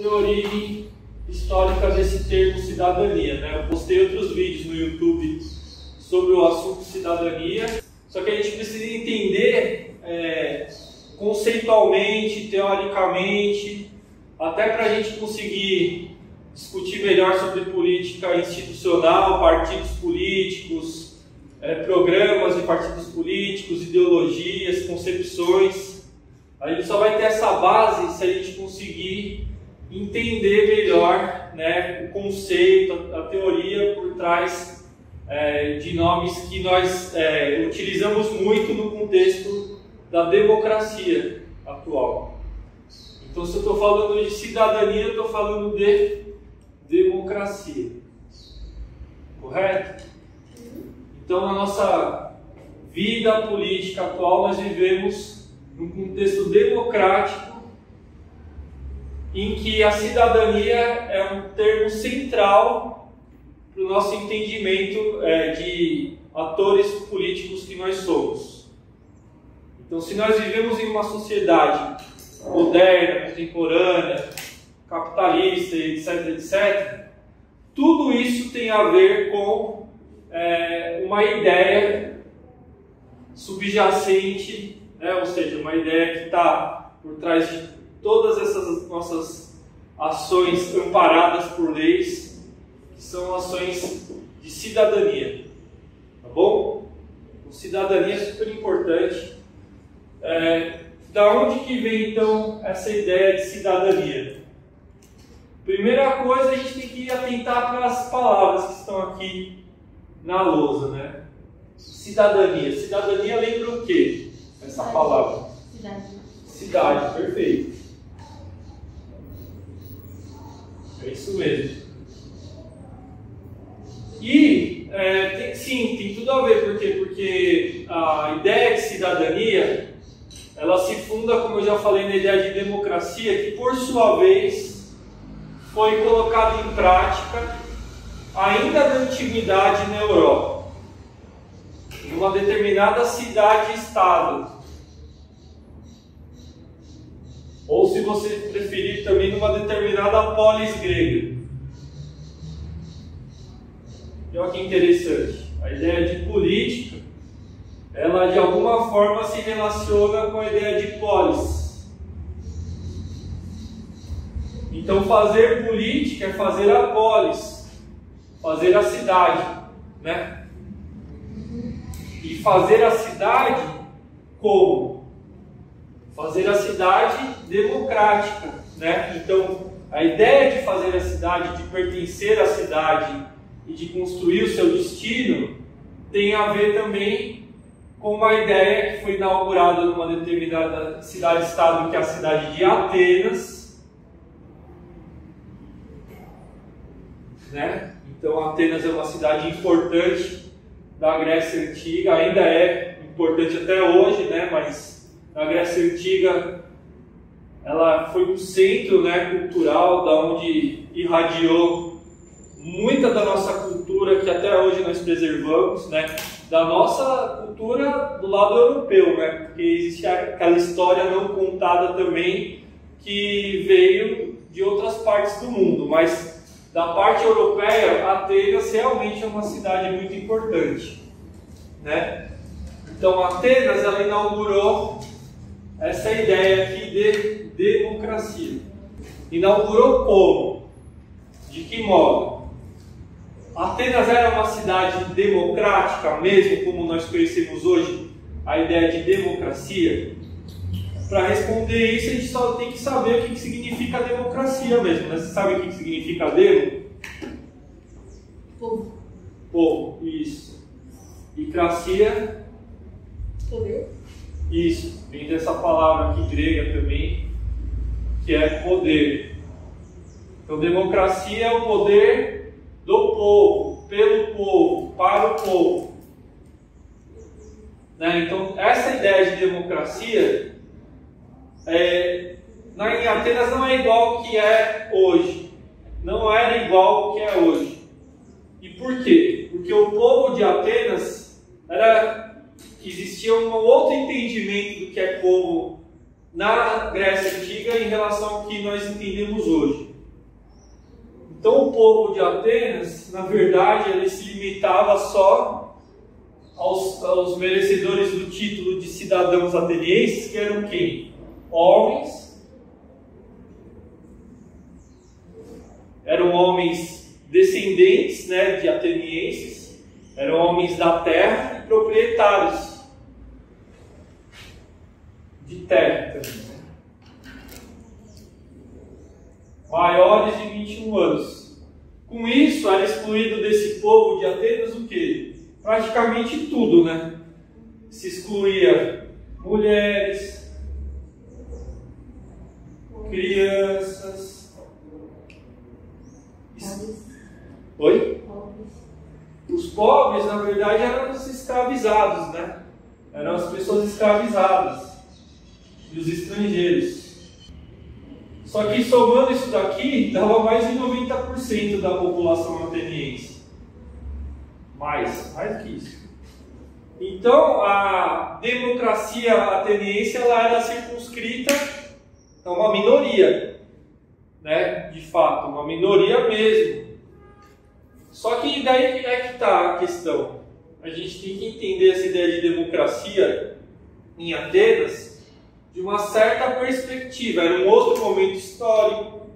sobre a origem histórica desse termo cidadania, né? Eu postei outros vídeos no YouTube sobre o assunto cidadania, só que a gente precisa entender conceitualmente, teoricamente, até para a gente conseguir discutir melhor sobre política institucional, partidos políticos, programas de partidos políticos, ideologias, concepções. A gente só vai ter essa base se a gente conseguir entender melhor, né, o conceito, a teoria por trás de nomes que nós utilizamos muito no contexto da democracia atual. Então, se eu estou falando de cidadania, eu estou falando de democracia. Correto? Então, na nossa vida política atual, nós vivemos num contexto democrático em que a cidadania é um termo central para o nosso entendimento de atores políticos que nós somos. Então, se nós vivemos em uma sociedade moderna, contemporânea, capitalista, etc., etc., tudo isso tem a ver com uma ideia subjacente, né? Ou seja, uma ideia que está por trás de todas essas nossas ações amparadas por leis, que são ações de cidadania. Tá bom? Então, cidadania é super importante. Da onde que vem então essa ideia de cidadania? Primeira coisa, a gente tem que atentar para as palavras que estão aqui na lousa, né? Cidadania. Cidadania lembra o quê? Essa palavra. Cidade. Cidade, perfeito. É isso mesmo. E tem tudo a ver, por quê? Porque a ideia de cidadania, ela se funda, como eu já falei, na ideia de democracia, que por sua vez foi colocada em prática ainda na antiguidade na Europa, em uma determinada cidade-estado, ou, se você preferir, também numa determinada polis grega. E olha que interessante, a ideia de política, ela de alguma forma se relaciona com a ideia de polis. Então, fazer política é fazer a polis, fazer a cidade, né? E fazer a cidade como? Fazer a cidade democrática, né? Então, a ideia de fazer a cidade, de pertencer à cidade e de construir o seu destino, tem a ver também com uma ideia que foi inaugurada numa determinada cidade-estado, que é a cidade de Atenas, né? Então, Atenas é uma cidade importante da Grécia Antiga, ainda é importante até hoje, né? Mas na Grécia Antiga ela foi um centro, né, cultural, da onde irradiou muita da nossa cultura que até hoje nós preservamos, né? Da nossa cultura do lado europeu, né? Porque existe aquela história não contada também que veio de outras partes do mundo, mas da parte europeia, Atenas realmente é uma cidade muito importante, né? Então, Atenas, ela inaugurou essa ideia aqui de democracia. Inaugurou como? De que modo? Atenas era uma cidade democrática, mesmo como nós conhecemos hoje a ideia de democracia? Para responder isso, a gente só tem que saber o que significa democracia mesmo, né? Você sabe o que significa demo? Povo. Povo, isso. E cracia? Poder. Isso, vem dessa palavra aqui grega também, que é poder. Então, democracia é o poder do povo, pelo povo, para o povo. Né? Então, essa ideia de democracia em Atenas não é igual ao que é hoje. Não era igual ao que é hoje. E por quê? Porque o povo de Atenas existia um outro entendimento do que é povo na Grécia Antiga em relação ao que nós entendemos hoje. Então o povo de Atenas, na verdade, ele se limitava só aos merecedores do título de cidadãos atenienses, que eram quem? Eram homens descendentes, né, de atenienses, eram homens da terra e proprietários de terra também. Maiores de 21 anos. Com isso, era excluído desse povo de Atenas o quê? Praticamente tudo, né? Se excluía mulheres, crianças. Oi? Os pobres, na verdade, eram os escravizados, né? Eram as pessoas escravizadas e os estrangeiros. Só que somando isso daqui, dava mais de 90% da população ateniense. Mais que isso. Então, a democracia ateniense ela era circunscrita a uma minoria, né? De fato, uma minoria mesmo. Só que daí é que está a questão. A gente tem que entender essa ideia de democracia em Atenas de uma certa perspectiva. Era um outro momento histórico,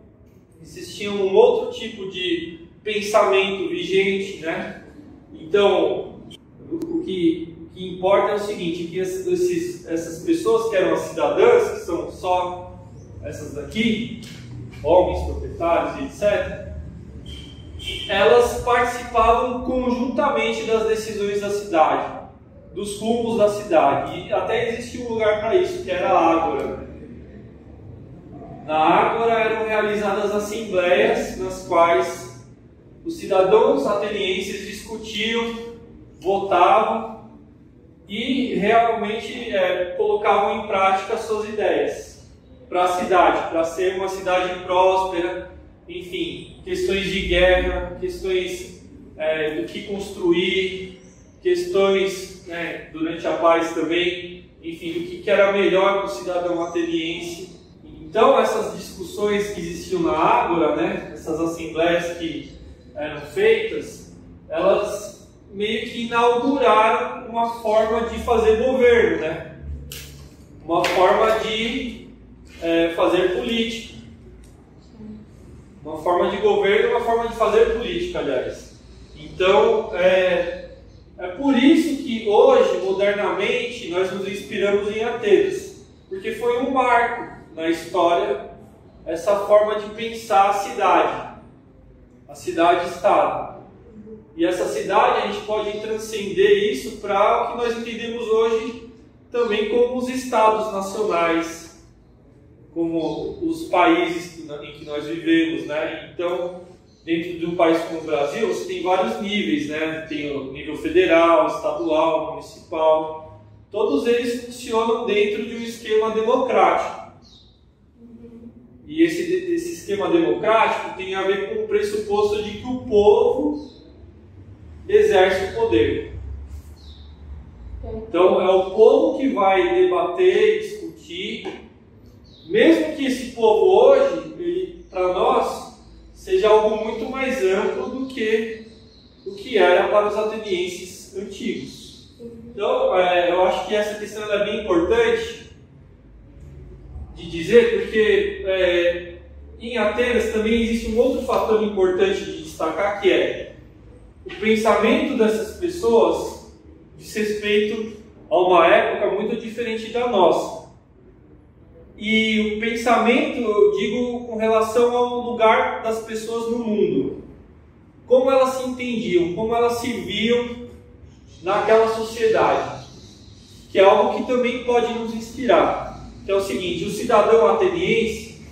existia um outro tipo de pensamento vigente, né? Então, o que importa é o seguinte, que essas pessoas que eram as cidadãs, que são só essas daqui, homens, proprietários, etc., elas participavam conjuntamente das decisões da cidade, dos rumos da cidade, e até existia um lugar para isso, que era a Ágora. Na Ágora eram realizadas assembleias nas quais os cidadãos atenienses discutiam, votavam e realmente colocavam em prática suas ideias para a cidade, para ser uma cidade próspera, enfim, questões de guerra, questões do que construir, questões durante a paz também, enfim, do que era melhor para o cidadão ateniense. Então essas discussões que existiam na Ágora, né, essas assembleias que eram feitas, elas meio que inauguraram uma forma de fazer governo, né? Uma forma de fazer política. Uma forma de governo e uma forma de fazer política, aliás. Então, é por isso que hoje, modernamente, nós nos inspiramos em Atenas. Porque foi um marco na história essa forma de pensar a cidade-estado. E essa cidade, a gente pode transcender isso para o que nós entendemos hoje também como os estados nacionais, como os países em que nós vivemos, né? Então, dentro de um país como o Brasil, você tem vários níveis, né? Tem o nível federal, estadual, municipal. Todos eles funcionam dentro de um esquema democrático. E esse esquema democrático tem a ver com o pressuposto de que o povo exerce o poder. Então, é o povo que vai debater e discutir, mesmo que esse povo hoje, para nós, seja algo muito mais amplo do que o que era para os atenienses antigos. Então, eu acho que essa questão é bem importante de dizer, porque em Atenas também existe um outro fator importante de destacar, que é o pensamento dessas pessoas diz respeito a uma época muito diferente da nossa. E o pensamento, eu digo, com relação ao lugar das pessoas no mundo. Como elas se entendiam, como elas se viam naquela sociedade. Que é algo que também pode nos inspirar. Que é o seguinte, o cidadão ateniense,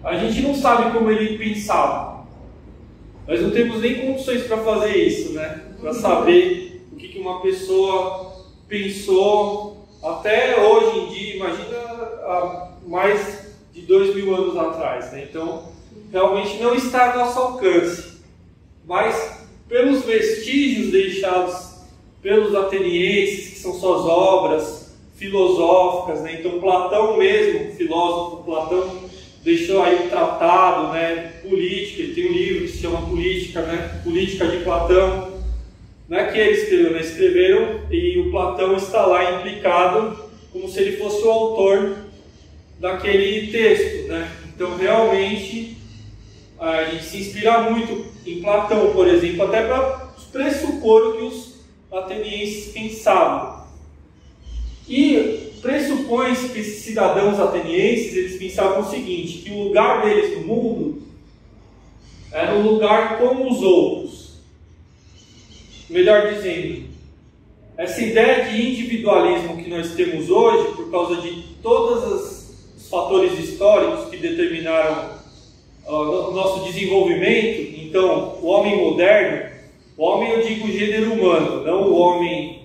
a gente não sabe como ele pensava. Nós não temos nem condições para fazer isso, né? Para saber o que uma pessoa pensou até hoje em dia, imagina há mais de 2000 anos atrás, né? Então, realmente não está ao nosso alcance. Mas, pelos vestígios deixados pelos atenienses, que são suas obras filosóficas, né? Então Platão mesmo, o filósofo Platão, deixou aí um tratado, né, política. Ele tem um livro que se chama Política, né, Política de Platão. Não é que ele escreveu, né? Escreveram e o Platão está lá implicado como se ele fosse o autor daquele texto, né? Então realmente a gente se inspira muito em Platão, por exemplo, até para pressupor o que os atenienses pensavam. E pressupõe-se que esses cidadãos atenienses, eles pensavam o seguinte, que o lugar deles no mundo era um lugar como os outros. Melhor dizendo, essa ideia de individualismo que nós temos hoje, por causa de todos os fatores históricos que determinaram o nosso desenvolvimento, então o homem moderno, o homem eu digo gênero humano, não o homem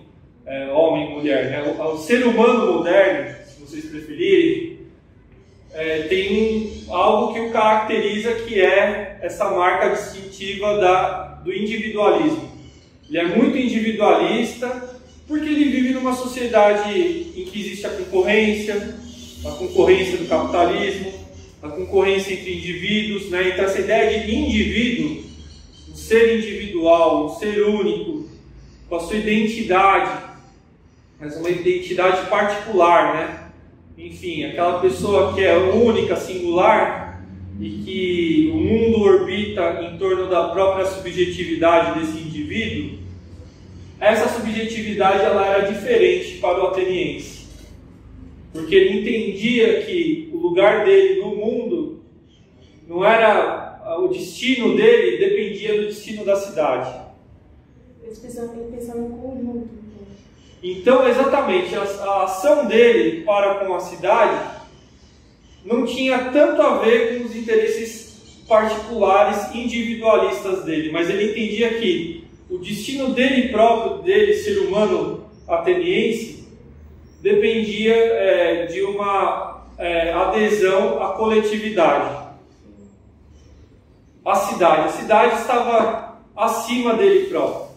homem e mulher, né? O ser humano moderno, se vocês preferirem, tem algo que o caracteriza, que é essa marca distintiva do individualismo. Ele é muito individualista porque ele vive numa sociedade em que existe a concorrência do capitalismo, a concorrência entre indivíduos, né? Então essa ideia de indivíduo, um ser individual, um ser único, com a sua identidade, mas uma identidade particular, né? Enfim, aquela pessoa que é única, singular, e que o mundo orbita em torno da própria subjetividade desse indivíduo. Essa subjetividade ela era diferente para o ateniense, porque ele entendia que o lugar dele no mundo não era o destino dele, dependia do destino da cidade. Eles pensavam em conjunto. Então, exatamente, a ação dele para com a cidade não tinha tanto a ver com os interesses particulares, individualistas dele, mas ele entendia que o destino dele próprio, dele, ser humano ateniense, dependia de uma adesão à coletividade. A cidade estava acima dele próprio.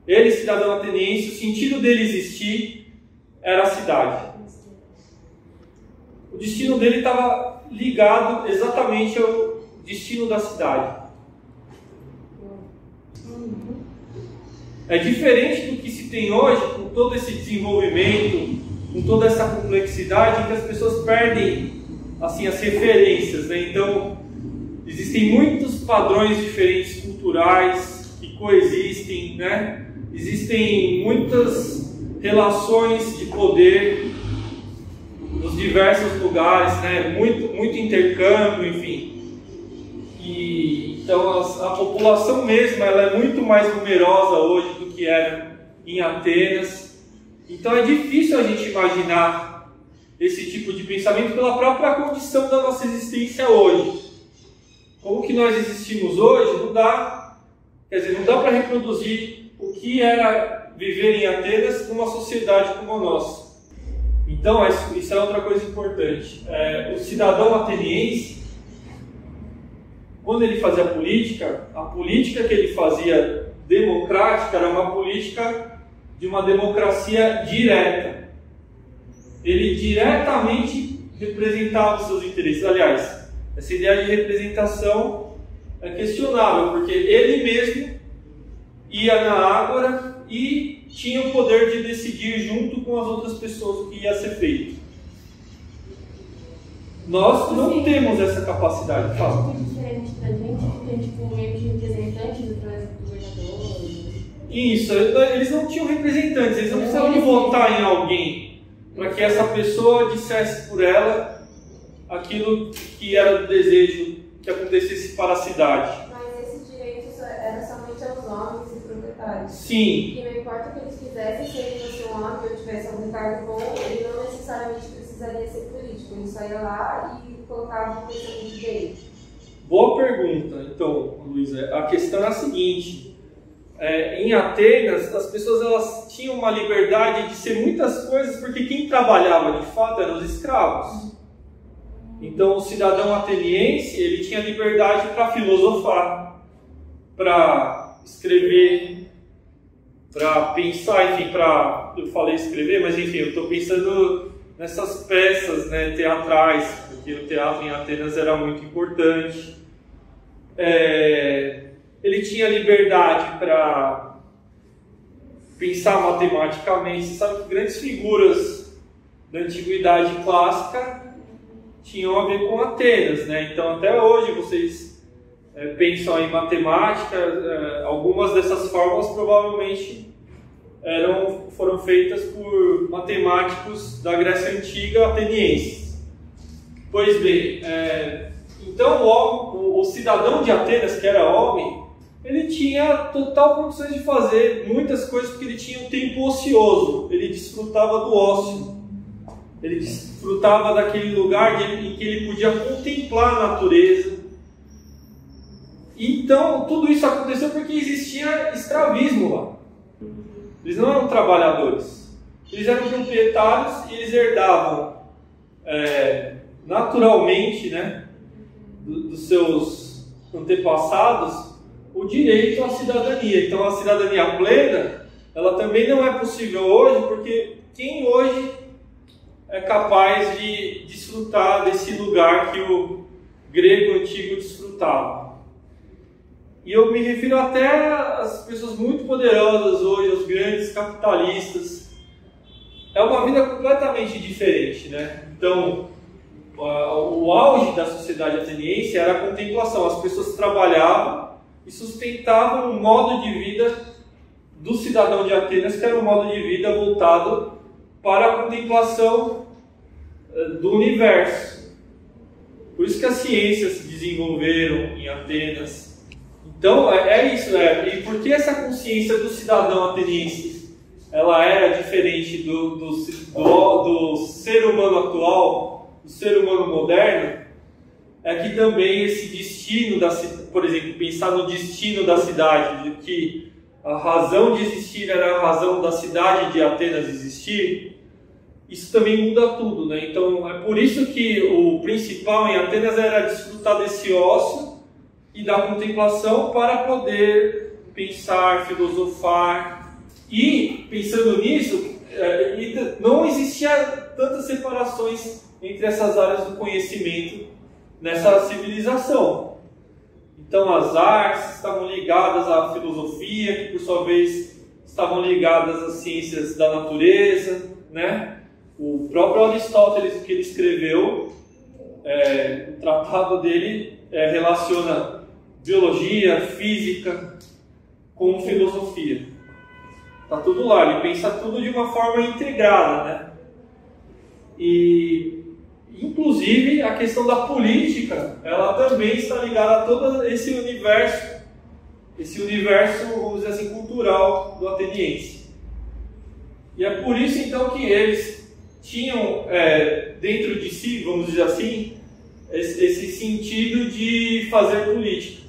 Ele, cidadão ateniense, o sentido dele existir era a cidade. O destino dele estava ligado exatamente ao destino da cidade. É diferente do que se tem hoje, com todo esse desenvolvimento, com toda essa complexidade, em que as pessoas perdem assim, as referências, né? Então, existem muitos padrões diferentes culturais que coexistem, né? Existem muitas relações de poder nos diversos lugares, né? Muito intercâmbio, enfim. Então a população mesmo ela é muito mais numerosa hoje do que era em Atenas. Então é difícil a gente imaginar esse tipo de pensamento pela própria condição da nossa existência hoje. Como que nós existimos hoje, não dá para reproduzir o que era viver em Atenas numa sociedade como a nossa. Então, isso é outra coisa importante. O cidadão ateniense, quando ele fazia a política que ele fazia democrática era uma política de uma democracia direta. Ele diretamente representava os seus interesses. Aliás, essa ideia de representação é questionável, porque ele mesmo ia na ágora e tinha o poder de decidir junto com as outras pessoas o que ia ser feito. Nós não temos essa capacidade. Fala. É muito diferente da gente, porque a gente tem um meio de representantes atrás do governador. Isso, eles não tinham representantes, eles não precisavam votar em alguém para que essa pessoa dissesse por ela aquilo que era o desejo que acontecesse para a cidade. Mas esses direitos eram somente aos homens e proprietários. Sim. Que não importa o que eles fizessem, se ele fosse um homem ou tivesse algum cargo bom, ele não necessariamente precisaria ser político. Ele só ia lá e colocava o pensamento dele. Boa pergunta. Então, Luísa, a questão é a seguinte. Em Atenas, as pessoas elas tinham uma liberdade de ser muitas coisas, porque quem trabalhava de fato eram os escravos. Então, o cidadão ateniense ele tinha liberdade para filosofar, para escrever, para pensar, enfim, eu falei escrever, mas enfim, eu estou pensando nessas peças, né, teatrais, porque o teatro em Atenas era muito importante. Ele tinha liberdade para pensar matematicamente. Você sabe que grandes figuras da antiguidade clássica tinham a ver com Atenas, né? Então até hoje vocês pensam em matemática, algumas dessas fórmulas provavelmente foram feitas por matemáticos da Grécia Antiga atenienses. Pois bem, então o cidadão de Atenas, que era homem, ele tinha total condições de fazer muitas coisas porque ele tinha um tempo ocioso, ele desfrutava do ócio, ele desfrutava daquele lugar em que ele podia contemplar a natureza. Então tudo isso aconteceu porque existia escravismo lá. Eles não eram trabalhadores, eles eram proprietários e eles herdavam naturalmente, né, dos seus antepassados o direito à cidadania. Então a cidadania plena, ela também não é possível hoje, porque quem hoje é capaz de desfrutar desse lugar que o grego antigo desfrutava? E eu me refiro até às pessoas muito poderosas hoje, aos grandes capitalistas. É uma vida completamente diferente, né? Então, o auge da sociedade ateniense era a contemplação. As pessoas trabalhavam e sustentavam um modo de vida do cidadão de Atenas, que era um modo de vida voltado para a contemplação do universo. Por isso que as ciências se desenvolveram em Atenas. Então, isso. E por que essa consciência do cidadão ateniense ela era diferente do ser humano atual, do ser humano moderno? É que também esse destino, por exemplo, pensar no destino da cidade, de que a razão de existir era a razão da cidade de Atenas existir, isso também muda tudo, né? Então, é por isso que o principal em Atenas era desfrutar desse ócio e da contemplação para poder pensar, filosofar. E, pensando nisso, não existia tantas separações entre essas áreas do conhecimento nessa civilização. Então, as artes estavam ligadas à filosofia, que por sua vez estavam ligadas às ciências da natureza, né? O próprio Aristóteles, que ele escreveu, o tratado dele relaciona biologia, física com filosofia. Está tudo lá, ele pensa tudo de uma forma integrada, né? E, inclusive, a questão da política, ela também está ligada a todo esse universo, vamos dizer assim, cultural do ateniense. E é por isso, então, que eles tinham dentro de si, vamos dizer assim, esse sentido de fazer política.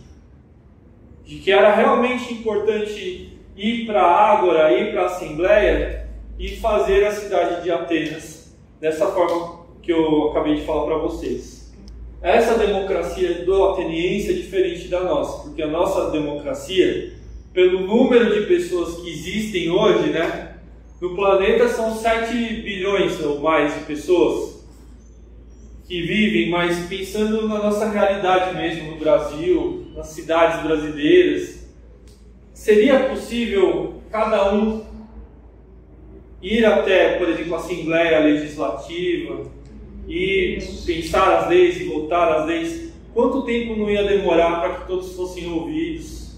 De que era realmente importante ir para a Ágora, ir para a Assembleia e fazer a cidade de Atenas dessa forma que eu acabei de falar para vocês. Essa democracia do ateniense é diferente da nossa, porque a nossa democracia, pelo número de pessoas que existem hoje, né, no planeta são 7 bilhões ou mais de pessoas que vivem, mas pensando na nossa realidade mesmo, no Brasil, nas cidades brasileiras, seria possível cada um ir até, por exemplo, a Assembleia Legislativa e pensar as leis e votar as leis? Quanto tempo não ia demorar para que todos fossem ouvidos?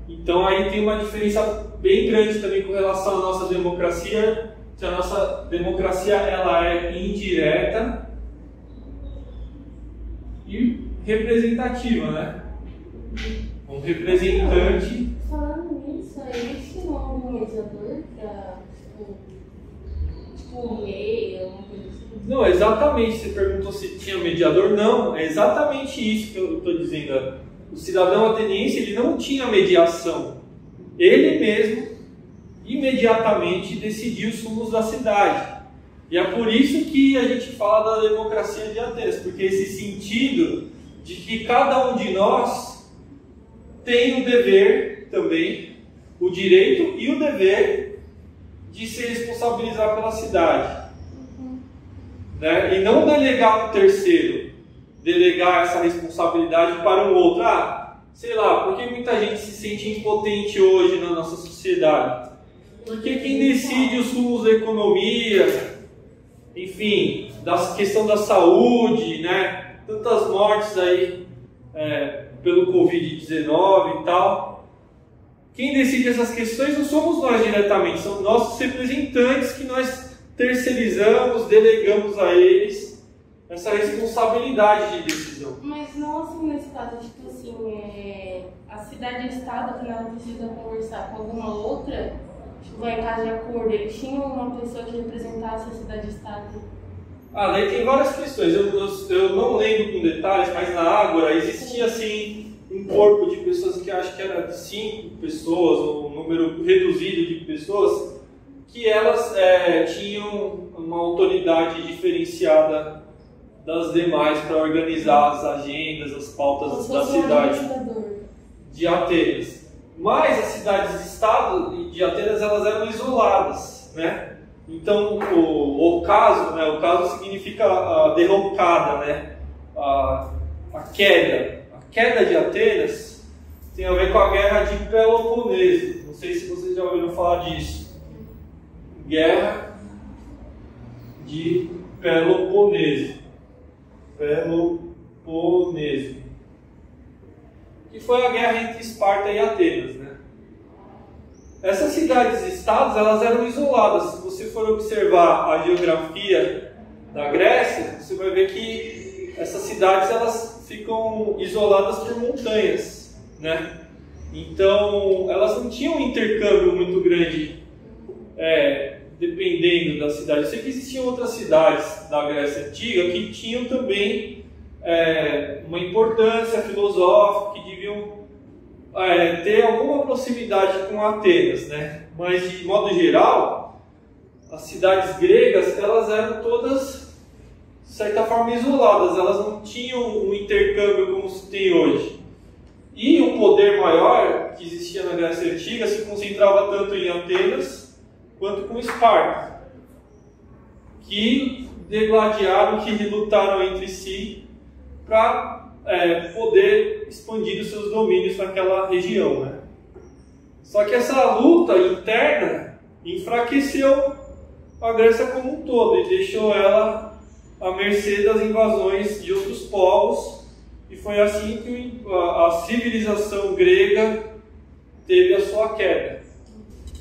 Então aí tem uma diferença bem grande também com relação à nossa democracia, que a nossa democracia ela é indireta e representativa, né? Um representante. Falando nisso, existe um nome mediador para tipo lei, alguma coisa assim? Não, exatamente. Você perguntou se tinha mediador. Não, é exatamente isso que eu estou dizendo. O cidadão ateniense ele não tinha mediação. Ele mesmo, imediatamente, decidia os rumos da cidade. E é por isso que a gente fala da democracia de Atenas, porque esse sentido de que cada um de nós tem o dever também o direito e o dever de se responsabilizar pela cidade. Né? E não delegar para o terceiro, delegar essa responsabilidade para um outro. Sei lá, por que muita gente se sente impotente hoje na nossa sociedade? Porque quem decide os rumos da economia, enfim, da questão da saúde, né? Tantas mortes aí pelo Covid-19 e tal. Quem decide essas questões não somos nós diretamente, são nossos representantes que nós terceirizamos, delegamos a eles essa responsabilidade de decisão. Mas não assim nesse caso, tipo assim, a cidade e o estado, quando ela precisa conversar com alguma outra, tipo, vai em caso de acordo, eles tinham uma pessoa que representasse a cidade e o estado? Daí tem várias questões, eu não lembro com detalhes, mas na Ágora existia assim um corpo de pessoas que acho que era de 5 pessoas, ou um número reduzido de pessoas, que elas tinham uma autoridade diferenciada das demais para organizar as agendas, as pautas da cidade de Atenas. Mas as cidades-estado de Atenas elas eram isoladas, né? Então o caso significa a derrocada, né? A queda. A queda de Atenas tem a ver com a guerra de Peloponeso. Não sei se vocês já ouviram falar disso. Guerra de Peloponeso. Que foi a guerra entre Esparta e Atenas, né? Essas cidades-estados elas eram isoladas. Se você for observar a geografia da Grécia, você vai ver que essas cidades elas ficam isoladas por montanhas, né? Então elas não tinham um intercâmbio muito grande, dependendo da cidade. Eu sei que existiam outras cidades da Grécia Antiga que tinham também uma importância filosófica, que deviam ter alguma proximidade com Atenas, né? Mas de modo geral, as cidades gregas elas eram todas, de certa forma, isoladas. Elas não tinham um intercâmbio como se tem hoje. E o poder maior que existia na Grécia Antiga se concentrava tanto em Atenas quanto com Esparta, que degladiaram, que lutaram entre si para poder expandir os seus domínios naquela região, né? Só que essa luta interna enfraqueceu a Grécia como um todo e deixou ela à mercê das invasões de outros povos, e foi assim que a civilização grega teve a sua queda.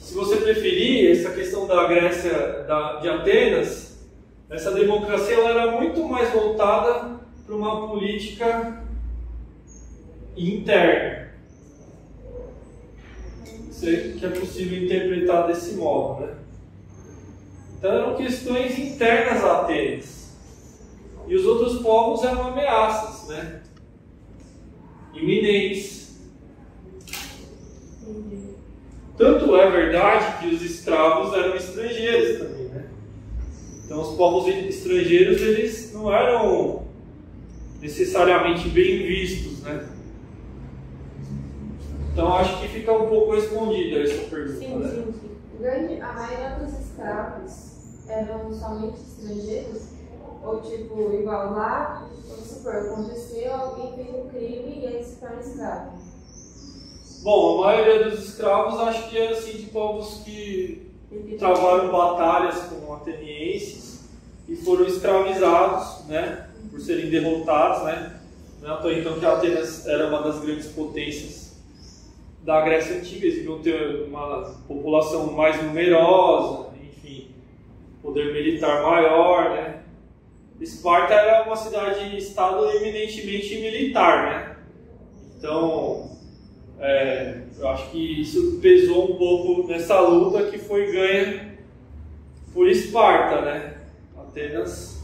Se você preferir, essa questão da Grécia, de Atenas, essa democracia ela era muito mais voltada para uma política interna. Sei que é possível interpretar desse modo, né? Então eram questões internas a Atenas. E os outros povos eram ameaças, né? Iminentes. Tanto é verdade que os escravos eram estrangeiros também, né? Então os povos estrangeiros eles não eram necessariamente bem vistos, né? Então acho que fica um pouco respondida essa pergunta, sim, né? sim, sim. A maioria dos escravos eram somente estrangeiros? Ou tipo, igual lá, vamos supor, aconteceu, alguém fez um crime e ele se torna escravo? Bom, a maioria dos escravos acho que era assim de povos que travaram batalhas com atenienses e foram escravizados, né? Por serem derrotados, né? Não é à toa então que Atenas era uma das grandes potências da Grécia Antiga. Eles deviam ter uma população mais numerosa, enfim, poder militar maior, né? Esparta era uma cidade-estado eminentemente militar, né? Então, eu acho que isso pesou um pouco nessa luta que foi ganha por Esparta, né? Atenas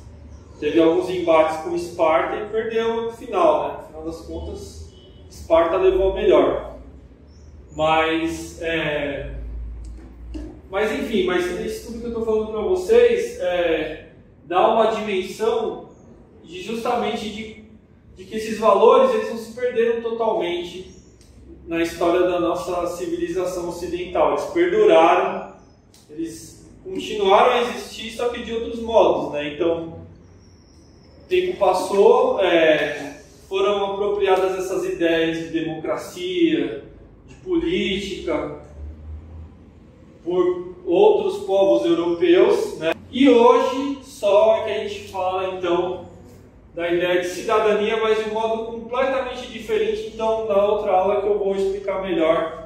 teve alguns embates com Esparta e perdeu no final, né? No final das contas, Esparta levou a melhor. Mas enfim, isso tudo que eu estou falando para vocês dá uma dimensão justamente de que esses valores eles não se perderam totalmente na história da nossa civilização ocidental. Eles perduraram, eles continuaram a existir, só que de outros modos, né? Então, o tempo passou, foram apropriadas essas ideias de democracia, de política, por outros povos europeus, né? E hoje só é que a gente fala então da ideia de cidadania, mas de um modo completamente diferente. Então, na outra aula que eu vou explicar melhor